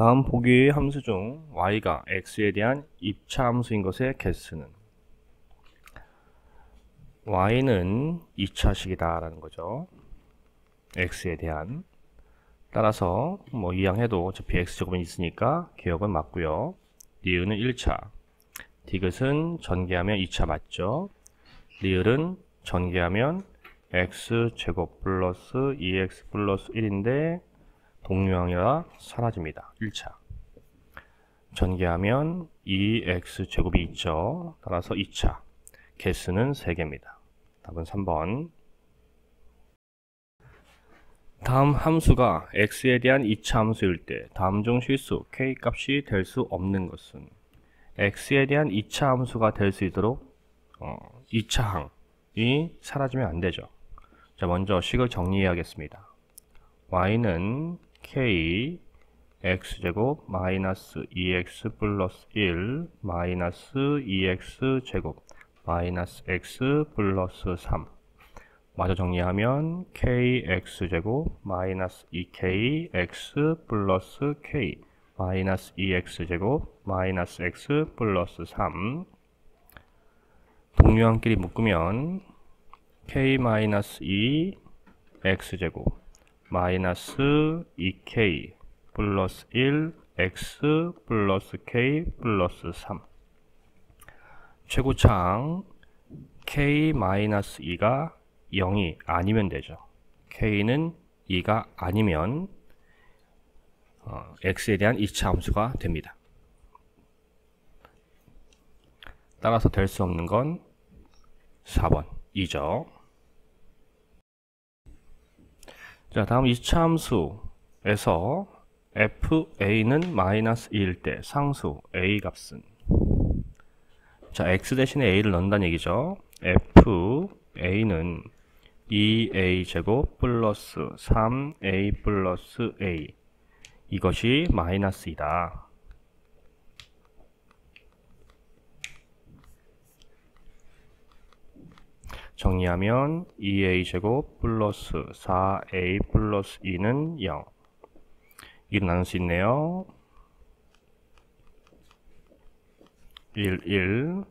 다음 보기 함수 중 y가 x에 대한 입차 함수인 것의 개수는 y는 2차식이다 라는 거죠. x에 대한. 따라서 뭐 이항해도 어차피 x제곱은 있으니까 기억은 맞고요. 리을은 1차, 디귿은 전개하면 2차 맞죠. 리을은 전개하면 x제곱 플러스 2x 플러스 1인데 동류항이라 사라집니다. 1차. 전개하면 2x제곱이 있죠. 따라서 2차. 개수는 3개입니다. 답은 3번. 다음 함수가 x에 대한 2차 함수일 때 다음 중 실수 k 값이 될 수 없는 것은 x에 대한 2차 함수가 될 수 있도록 2차항이 사라지면 안 되죠. 자, 먼저 식을 정리해야겠습니다. y는 k x제곱 마이너스 2x 플러스 1 마이너스 2x 제곱 마이너스 x 플러스 3 마저 정리하면 kx제곱 마이너스 2kx 플러스 k 마이너스 2x제곱 마이너스 x 플러스 3 동류항끼리 묶으면 k 마이너스 2 x제곱 마이너스 2k 플러스 1 x 플러스 k 플러스 3 최고차항 k 마이너스 2가 0이 아니면 되죠. k는 2가 아니면 x에 대한 2차 함수가 됩니다. 따라서 될 수 없는 건 4번 2죠. 자, 다음 2차 함수에서 fa는 마이너스 2일 때 상수 a 값은, 자, x 대신에 a를 넣는다는 얘기죠. fa는 2a 제곱 플러스 3a 플러스 a, 이것이 마이너스이다. 정리하면 2a 제곱 플러스 4a 플러스 2는 0. 2로 나눌 수 있네요. 1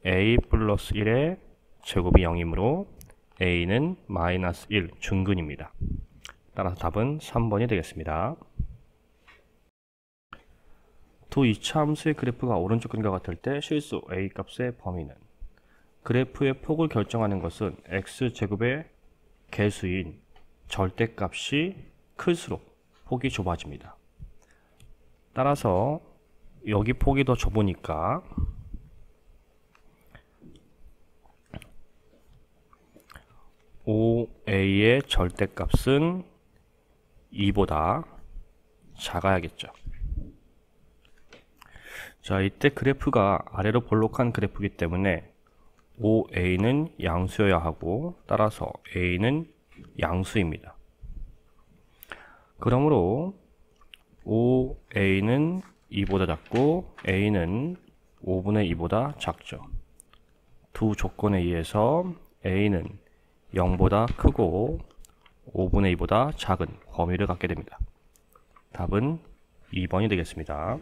a 플러스 1의 제곱이 0이므로 a는 마이너스 1 중근입니다. 따라서 답은 3번이 되겠습니다. 두 2차 함수의 그래프가 오른쪽 근과 같을 때 실수 a 값의 범위는, 그래프의 폭을 결정하는 것은 x제곱의 개수인 절대값이 클수록 폭이 좁아집니다. 따라서 여기 폭이 더 좁으니까 OA의 절대값은 2보다 작아야겠죠. 자, 이때 그래프가 아래로 볼록한 그래프이기 때문에 OA는 양수여야 하고, 따라서 A는 양수입니다. 그러므로 OA는 2보다 작고 A는 5분의 2보다 작죠. 두 조건에 의해서 A는 0보다 크고 5분의 2보다 작은 범위를 갖게 됩니다. 답은 2번이 되겠습니다.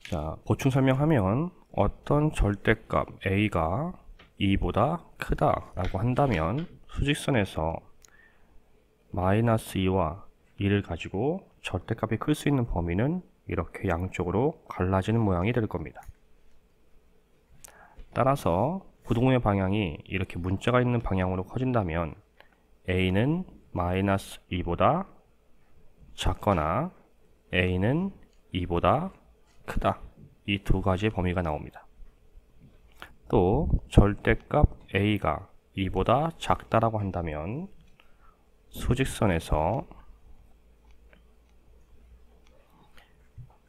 자, 보충 설명하면 어떤 절대값 a가 2보다 크다 라고 한다면 수직선에서 마이너스 2와 2를 가지고 절대값이 클 수 있는 범위는 이렇게 양쪽으로 갈라지는 모양이 될 겁니다. 따라서 부동의 방향이 이렇게 문자가 있는 방향으로 커진다면 a는 마이너스 2보다 작거나 a는 2보다 크다, 이 두 가지의 범위가 나옵니다. 또 절대값 a가 2보다 작다라고 한다면 수직선에서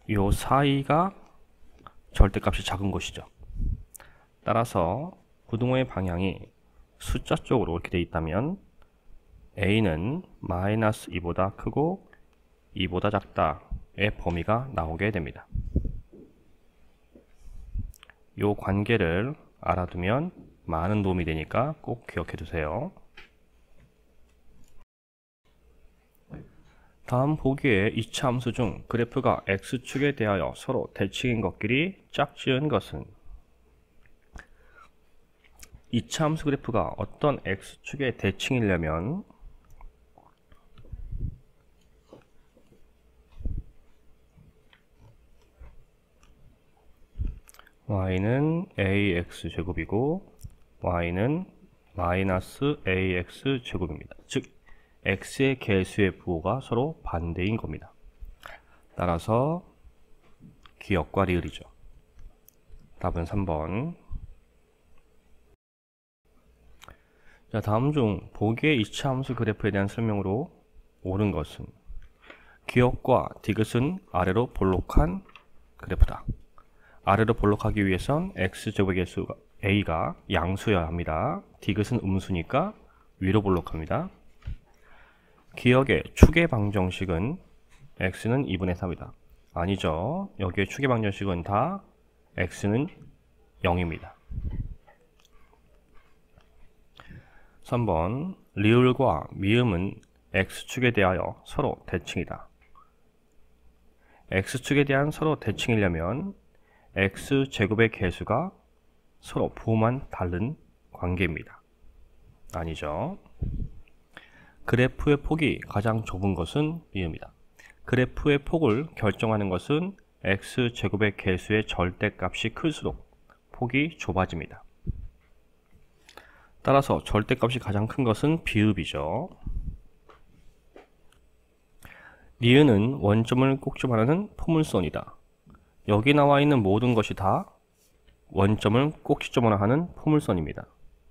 요 사이가 절대값이 작은 곳이죠. 따라서 부등호의 방향이 숫자 쪽으로 이렇게 되어 있다면 a는 마이너스 2보다 크고 2보다 작다의 범위가 나오게 됩니다. 요 관계를 알아두면 많은 도움이 되니까 꼭 기억해 두세요. 다음 보기에 2차 함수 중 그래프가 x축에 대하여 서로 대칭인 것끼리 짝지은 것은 2차 함수 그래프가 어떤 x축의 대칭이려면 y는 ax제곱이고 y는 마이너스 ax제곱입니다. 즉 x의 개수의 부호가 서로 반대인 겁니다. 따라서 기역과 리을이죠. 답은 3번. 자, 다음 중 보기의 2차 함수 그래프에 대한 설명으로 옳은 것은 기역과 디귿은 아래로 볼록한 그래프다. 아래로 볼록하기 위해선 x제곱의 개수가 a가 양수여야 합니다. 디귿은 음수니까 위로 볼록합니다. 기역의 축의 방정식은 x는 2분의 3이다. 아니죠. 여기에 축의 방정식은 다 x는 0입니다. 3번 리을과 미음은 x축에 대하여 서로 대칭이다. x축에 대한 서로 대칭이려면 x제곱의 개수가 서로 부호만 다른 관계입니다. 아니죠. 그래프의 폭이 가장 좁은 것은 미음이다. 그래프의 폭을 결정하는 것은 x제곱의 개수의 절대값이 클수록 폭이 좁아집니다. 따라서 절대값이 가장 큰 것은 비읍이죠. 니은은 원점을 꼭지점하는 포물선이다. 여기 나와 있는 모든 것이 다 원점을 꼭지점으로 하는 포물선입니다.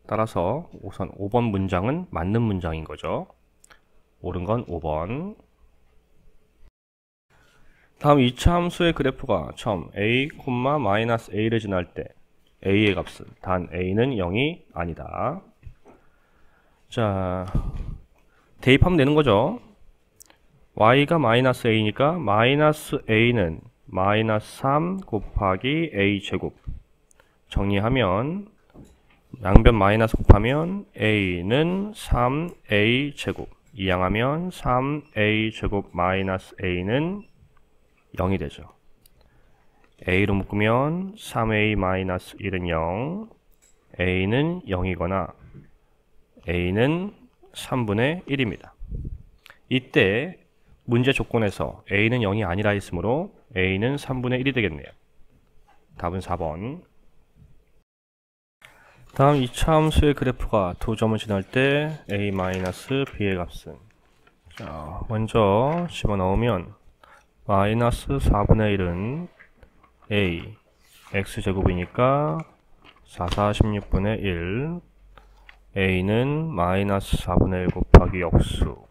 따라서 우선 5번 문장은 맞는 문장인 거죠. 옳은 건 5번. 다음 2차 함수의 그래프가 처음 a, -a를 지날 때 a의 값은 단 a는 0이 아니다. 자, 대입하면 되는 거죠. y가 -a니까 -a는 -3 곱하기 a 제곱. 정리하면 양변 마이너스 곱하면 a는 3a 제곱. 이항하면 3a 제곱 마이너스 a는 0이 되죠. a로 묶으면 3a 마이너스 1은 0, a는 0이거나 a는 3분의 1입니다. 이때 문제 조건에서 a는 0이 아니라 했으므로 a는 3분의 1이 되겠네요. 답은 4번. 다음 2차 함수의 그래프가 두 점을 지날 때 a-b의 값은, 자, 먼저 집어넣으면 마이너스 4분의 1은 a x제곱이니까 4, 16분의 1, a는 마이너스 4분의 1 곱하기 역수,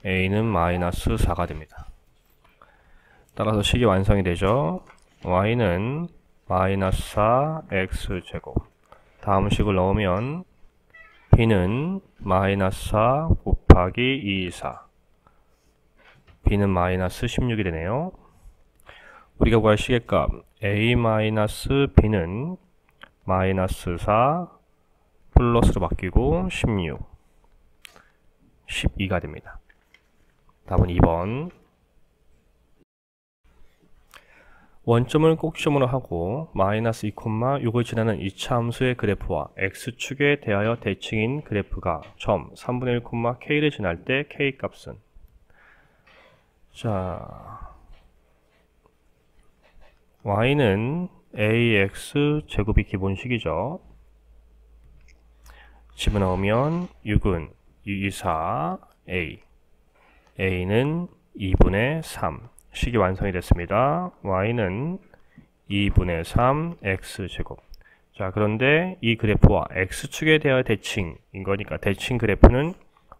a는 마이너스 4가 됩니다. 따라서 식이 완성이 되죠. y는 마이너스 4 x제곱. 다음 식을 넣으면 b는 마이너스 4 곱하기 2, 4, b는 마이너스 16이 되네요. 우리가 구할 식의 값 a-b는 마이너스 4 플러스로 바뀌고 16, 12가 됩니다. 답은 2번. 원점을 꼭지점으로 하고 마이너스 2, 6을 지나는 2차 함수의 그래프와 x축에 대하여 대칭인 그래프가 처음 3분의 1, k를 지날 때 k 값은, 자, y는 ax 제곱이 기본식이죠. 집어넣으면 6은 2, 4, a는 2분의 3, 식이 완성이 됐습니다. y는 2분의 3 x제곱. 자, 그런데 이 그래프와 x축에 대하여 대칭인 거니까 대칭 그래프는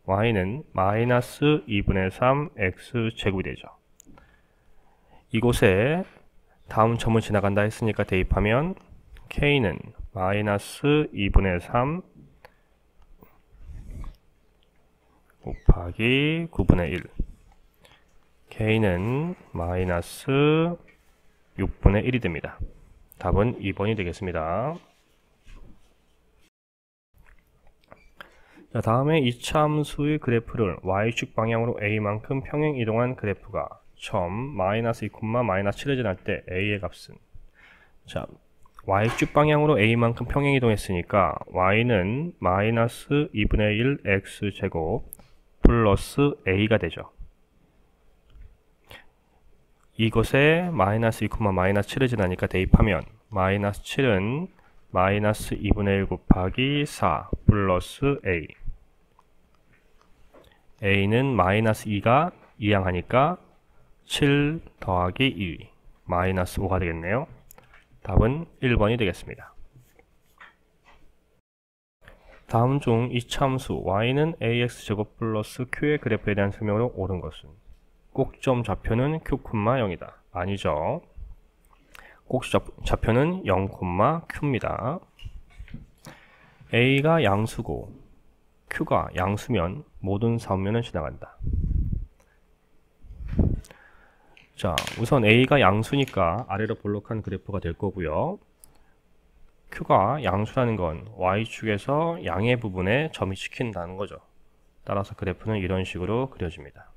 y는 마이너스 2분의 3 x제곱이 되죠. 이곳에 다음 점을 지나간다 했으니까 대입하면 k는 마이너스 2분의 3 곱하기 9분의 1, k는 마이너스 6분의 1이 됩니다. 답은 2번이 되겠습니다. 자, 다음에 이차 함수의 그래프를 y축 방향으로 a만큼 평행 이동한 그래프가 점 마이너스 2, 마이너스 7을 지날 때 a의 값은, 자, y축 방향으로 a만큼 평행 이동했으니까 y는 마이너스 2분의 1 x제곱 플러스 a가 되죠. 이곳에 마이너스 2, 마이너스 7을 지나니까 대입하면 마이너스 7은 마이너스 2분의 1 곱하기 4 플러스 a. a는 마이너스 2가 이항하니까 7 더하기 2 마이너스 5가 되겠네요. 답은 1번이 되겠습니다. 다음 중 이차 함수 y는 ax제곱 플러스 q의 그래프에 대한 설명으로 옳은 것은, 꼭점 좌표는 q, 0이다. 아니죠. 꼭지좌표는 0, q입니다. a가 양수고 q가 양수면 모든 3면은 지나간다. 자, 우선 a가 양수니까 아래로 볼록한 그래프가 될 거고요. q가 양수라는 건 y축에서 양의 부분에 점이 찍힌다는 거죠. 따라서 그래프는 이런 식으로 그려집니다.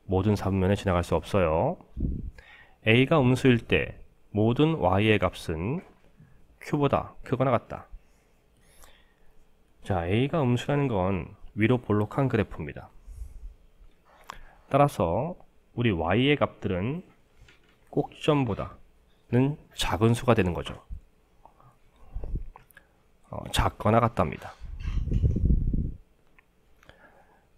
모든 3면에 지나갈 수 없어요. a가 음수일 때 모든 y의 값은 q보다 크거나 같다. 자, a가 음수라는 건 위로 볼록한 그래프입니다. 따라서 우리 y의 값들은 꼭지점보다는 작은 수가 되는 거죠. 작거나 같답니다.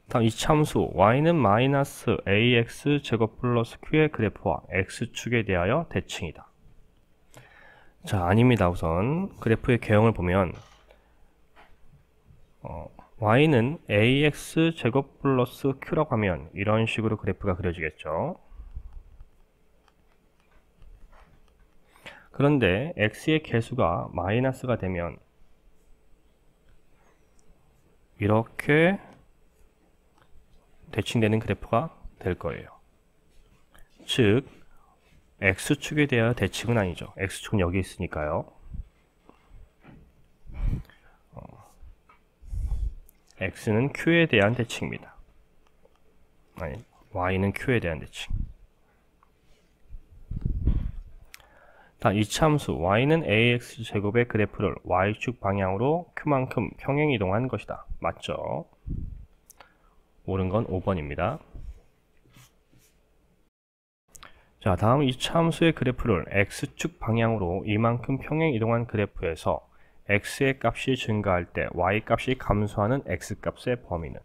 다음 이차 함수 y는 마이너스 ax 제곱 플러스 q의 그래프와 x축에 대하여 대칭이다. 자, 아닙니다. 우선 그래프의 개형을 보면 y는 ax 제곱 플러스 q라고 하면 이런 식으로 그래프가 그려지겠죠. 그런데 x의 개수가 마이너스가 되면 이렇게 대칭되는 그래프가 될 거예요. 즉 x축에 대하여 대칭은 아니죠. x축은 여기 있으니까요. x는 q에 대한 대칭입니다. 아니, y는 q에 대한 대칭. 다음 이차 함수 y는 ax 제곱의 그래프를 y축 방향으로 q만큼 평행 이동한 것이다. 맞죠? 옳은 건 5번입니다. 자, 다음 이차 함수의 그래프를 x축 방향으로 이만큼 평행 이동한 그래프에서 x의 값이 증가할 때 y 값이 감소하는 x 값의 범위는,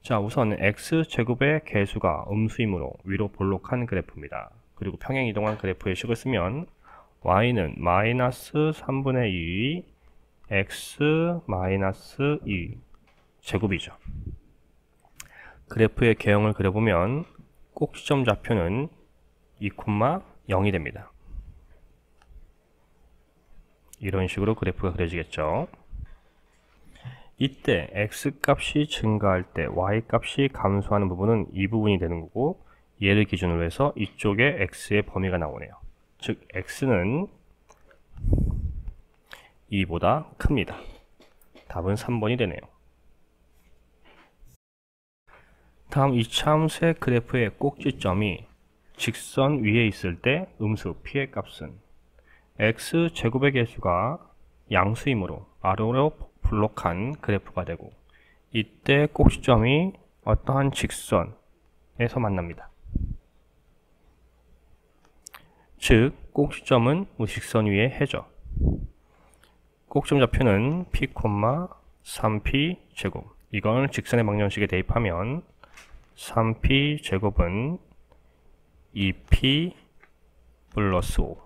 자, 우선 x제곱의 개수가 음수이므로 위로 볼록한 그래프입니다. 그리고 평행 이동한 그래프의 식을 쓰면 y는 마이너스 3분의 2 x 마이너스 2 제곱이죠. 그래프의 개형을 그려보면 꼭지점 좌표는 2, 0이 됩니다. 이런 식으로 그래프가 그려지겠죠. 이때 x값이 증가할 때 y값이 감소하는 부분은 이 부분이 되는 거고, 얘를 기준으로 해서 이쪽에 x의 범위가 나오네요. 즉 x는 2보다 큽니다. 답은 3번이 되네요. 다음 이차 함수의 그래프의 꼭지점이 직선 위에 있을 때 음수 p의 값은 x제곱의 개수가 양수이므로 아래로 볼록한 그래프가 되고, 이때 꼭지점이 어떠한 직선에서 만납니다. 즉 꼭지점은 직선 위의 해죠. 꼭지점 좌표는 p, 3p 제곱. 이걸 직선의 방정식에 대입하면 3p 제곱은 2p 플러스 5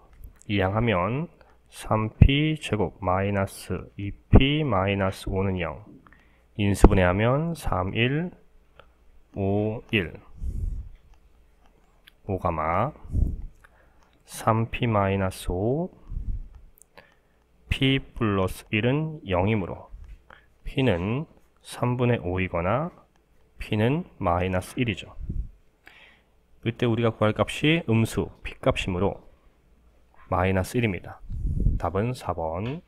이항하면 3p 제곱 마이너스 2p 마이너스 5는 0, 인수분해하면 3, 1, 5, 1 5가마 3p 마이너스 5 p 플러스 1은 0이므로 p는 3분의 5이거나 p는 마이너스 1이죠. 이때 우리가 구할 값이 음수 p 값이므로 마이너스 1입니다. 답은 4번.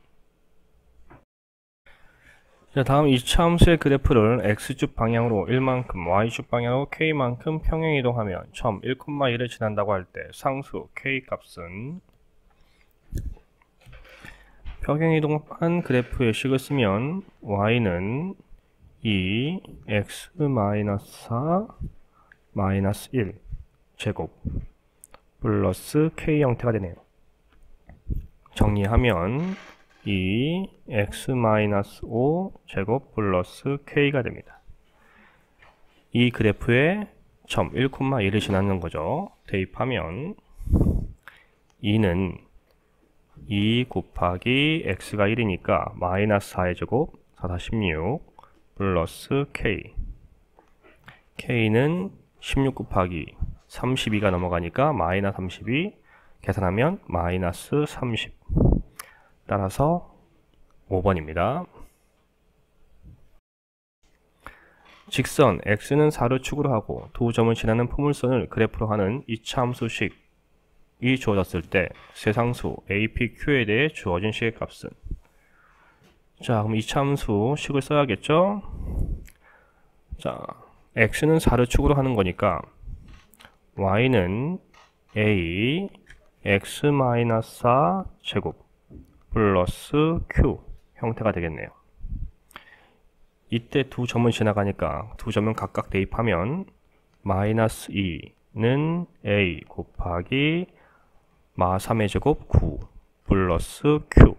자, 다음 이차함수의 그래프를 x축 방향으로 1만큼, y축 방향으로 k만큼 평행이동하면 처음 1,1을 지난다고 할 때 상수 k 값은 평행이동한 그래프의 식을 쓰면 y는 2 x-4 -1 제곱 플러스 k 형태가 되네요. 정리하면 2 x-5 제곱 플러스 k가 됩니다. 이 그래프에 점 1,1을 지나는 거죠. 대입하면 2는 2 곱하기 x가 1이니까 마이너스 4의 제곱 4-16 플러스 k, k는 16 곱하기 32가 넘어가니까 마이너스 32 계산하면 마이너스 30. 따라서 5번입니다. 직선 x는 4를 축으로 하고 두 점을 지나는 포물선을 그래프로 하는 이차함수식이 주어졌을 때 세상수 APQ에 대해 주어진 식의 값은, 자, 그럼 이차함수 식을 써야겠죠? 자, x는 4를 축으로 하는 거니까 y는 a x-4 제곱 플러스 q 형태가 되겠네요. 이때 두 점을 지나가니까 두 점은 각각 대입하면 마이너스 2는 a 곱하기 마 3의 제곱 9 플러스 q.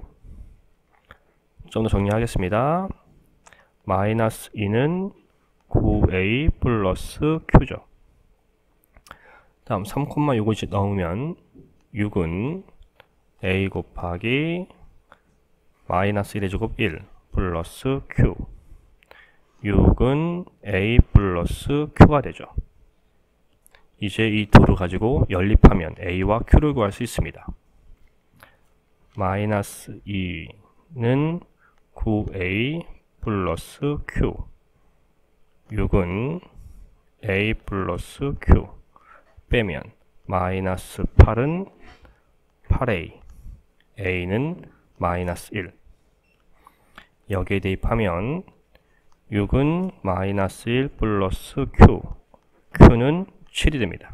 좀 더 정리하겠습니다. 마이너스 2는 9a 플러스 q죠. 다음 3,6을 넣으면 6은 a 곱하기 마이너스 1의 제곱 1 플러스 q. 6은 a 플러스 q가 되죠. 이제 이 둘을 가지고 연립하면 a와 q를 구할 수 있습니다. 마이너스 2는 9a 플러스 q. 6은 a 플러스 q. 빼면 마이너스 8은 8a. a는 마이너스 1. 여기에 대입하면 6은 마이너스 1 플러스 q. q는 7이 됩니다.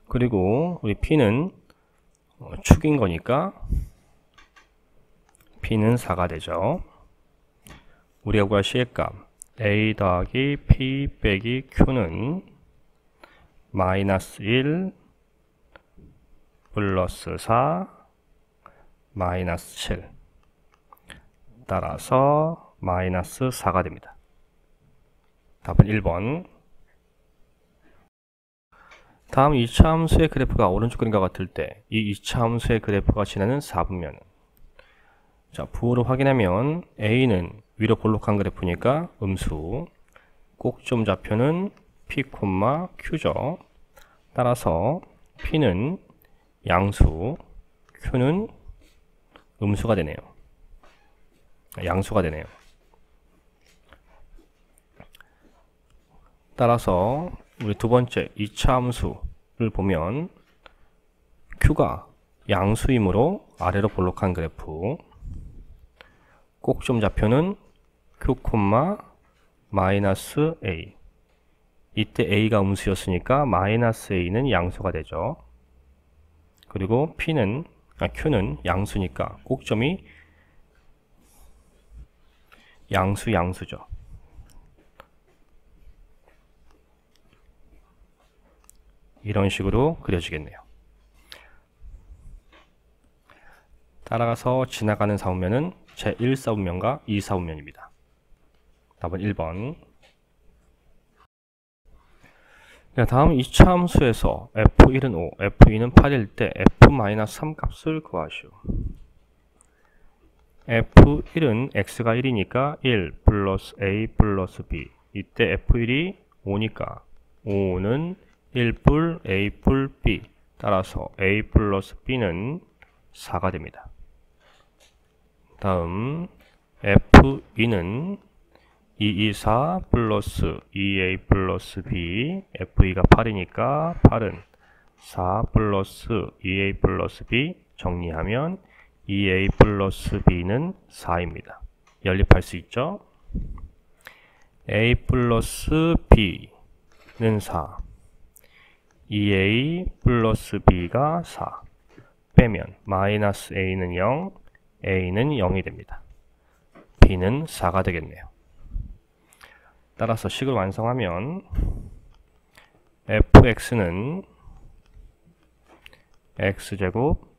그리고 우리 p는 축인 거니까 p는 4가 되죠. 우리가 구할 시의 값 a 더하기 p 빼기 q는 마이너스 1 플러스 4 마이너스 7. 따라서 마이너스 4가 됩니다. 답은 1번. 다음 2차 함수의 그래프가 오른쪽 그림과 같을 때 이 2차 함수의 그래프가 지나는 4분면은, 자, 부호를 확인하면 a는 위로 볼록한 그래프니까 음수, 꼭좀 좌표는 p, q죠. 따라서 p는 양수, q는 음수가 되네요. 양수가 되네요. 따라서 우리 두 번째 2차 함수를 보면 q가 양수이므로 아래로 볼록한 그래프, 꼭좀 좌표는 q, 마이너스 a. 이때 a가 음수였으니까 마이너스 a는 양수가 되죠. 그리고 q는 양수니까 꼭점이 양수죠. 이런 식으로 그려지겠네요. 따라가서 지나가는 사분면은 제1사분면과 2사분면입니다. 답은 1번. 다음 2차 함수에서 f1은 5, f2는 8일 때 f-3 값을 구하시오. f1은 x가 1이니까 1 플러스 a 플러스 b. 이때 f1이 5니까 5는 1뿔 a 뿔 b. 따라서 a 플러스 b는 4가 됩니다. 다음 f2는 224 플러스 2a 플러스 b. f2가 8이니까 8은 4 플러스 2a 플러스 b. 정리하면 2a 플러스 b는 4입니다. 연립할 수 있죠? a 플러스 b는 4, 2a 플러스 b가 4 빼면 마이너스 a는 0, a는 0이 됩니다. b는 4가 되겠네요. 따라서 식을 완성하면 fx는 x제곱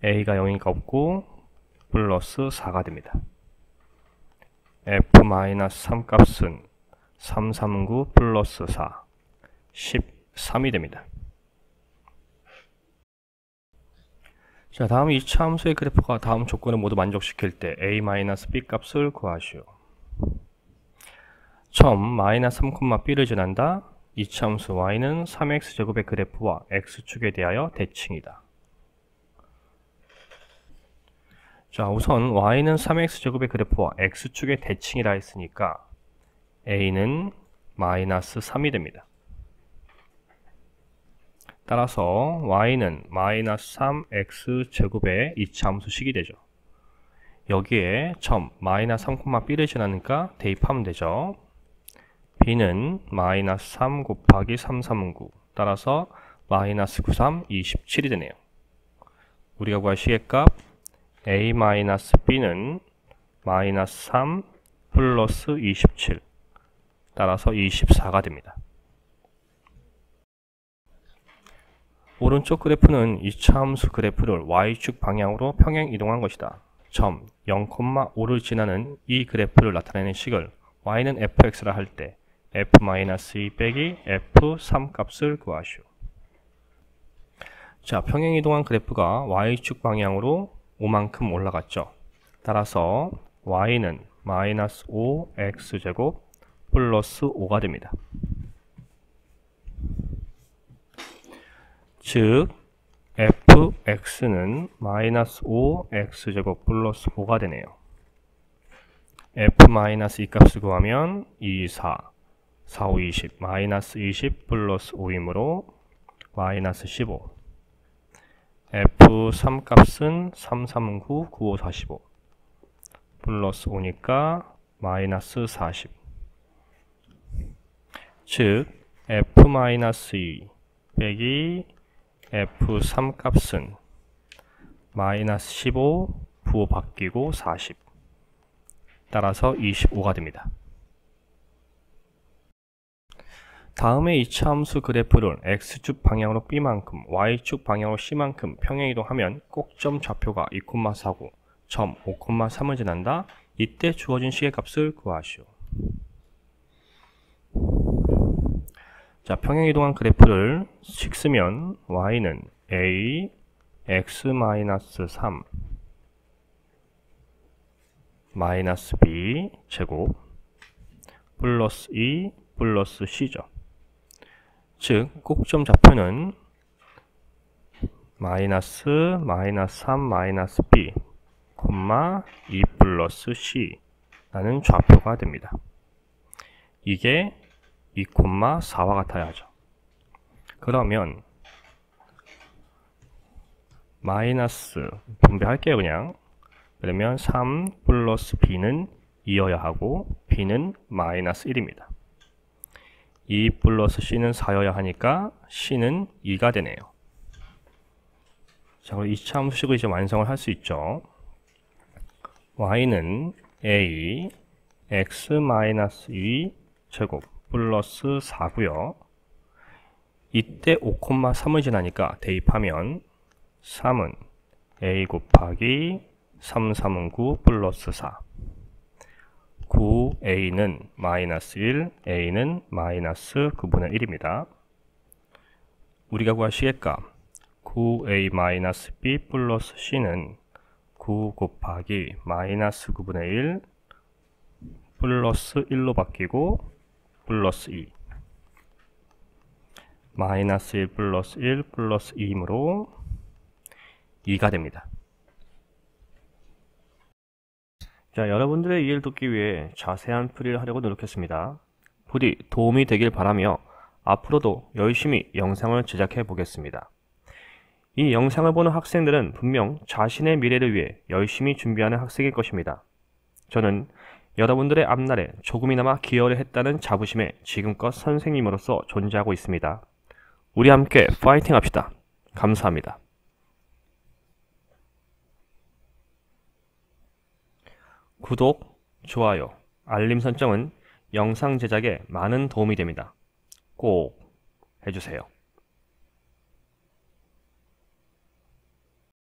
a가 0이니까 없고 플러스 4가 됩니다. f-3 값은 339 플러스 4, 13이 됩니다. 자, 다음 이 함수의 그래프가 다음 조건을 모두 만족시킬 때 a-b 값을 구하시오. 처음 마이너스 3,b를 지난다. 이차함수 y는 3x제곱의 그래프와 x축에 대하여 대칭이다. 자, 우선 y는 3x제곱의 그래프와 x축의 대칭이라 했으니까 a는 마이너스 3이 됩니다. 따라서 y는 마이너스 3x제곱의 이차함수식이 되죠. 여기에 처음 마이너스 3,b를 지나니까 대입하면 되죠. b는 마이너스 3 곱하기 339 따라서 마이너스 93, 27이 되네요. 우리가 구할 시계값 a-b는 마이너스 3 플러스 27 따라서 24가 됩니다. 오른쪽 그래프는 이차함수 그래프를 y축 방향으로 평행 이동한 것이다. 점 0,5를 지나는 이 그래프를 나타내는 식을 y는 fx라 할 때 f-2 빼기 f3 값을 구하시오. 자, 평행 이동한 그래프가 y축 방향으로 5만큼 올라갔죠. 따라서 y는 마이너스 5x제곱 플러스 5가 됩니다. 즉 fx는 마이너스 5x제곱 플러스 5가 되네요. f-2 값을 구하면 2, 4, 4, 5, 20, 마이너스 20 플러스 5이므로 마이너스 15. f3 값은 3, 3, 9, 9, 5, 45 플러스 5니까 마이너스 40. 즉 f-2 빼기 f3 값은 마이너스 15, 부호 바뀌고 40 따라서 25가 됩니다. 다음에 이차함수 그래프를 x축 방향으로 b만큼 y축 방향으로 c만큼 평행이동하면 꼭점 좌표가 2,49, 점 5,3을 지난다. 이때 주어진 시계값을 구하시오. 자, 평행이동한 그래프를 식 쓰면 y는 a x-3 마이너스 b 제곱 플러스 2 플러스 c죠. 즉 꼭점 좌표는 마이너스 3 마이너스 b, 2 플러스 c 라는 좌표가 됩니다. 이게 2,4와 같아야죠. 그러면 마이너스 분배할게요 그냥. 그러면 3 플러스 b는 2여야 하고 b는 마이너스 1입니다. 2 플러스 c는 4여야 하니까 c는 2가 되네요. 자, 그럼 2차 함수식을 이제 완성을 할 수 있죠. y는 a x-2 제곱 플러스 4고요. 이때 5,3을 지나니까 대입하면 3은 a 곱하기 3, 3은 9 플러스 4 9a는 마이너스 1, a는 마이너스 9분의 1입니다. 우리가 구할 시계값 9a-b 플러스 c는 9 곱하기 마이너스 9분의 1 플러스 1로 바뀌고 플러스 2 마이너스 1 플러스 1 플러스 2이므로 2가 됩니다. 자, 여러분들의 이해를 돕기 위해 자세한 풀이를 하려고 노력했습니다. 부디 도움이 되길 바라며 앞으로도 열심히 영상을 제작해 보겠습니다. 이 영상을 보는 학생들은 분명 자신의 미래를 위해 열심히 준비하는 학생일 것입니다. 저는 여러분들의 앞날에 조금이나마 기여를 했다는 자부심에 지금껏 선생님으로서 존재하고 있습니다. 우리 함께 파이팅 합시다. 감사합니다. 구독, 좋아요, 알림 설정은 영상 제작에 많은 도움이 됩니다. 꼭 해주세요.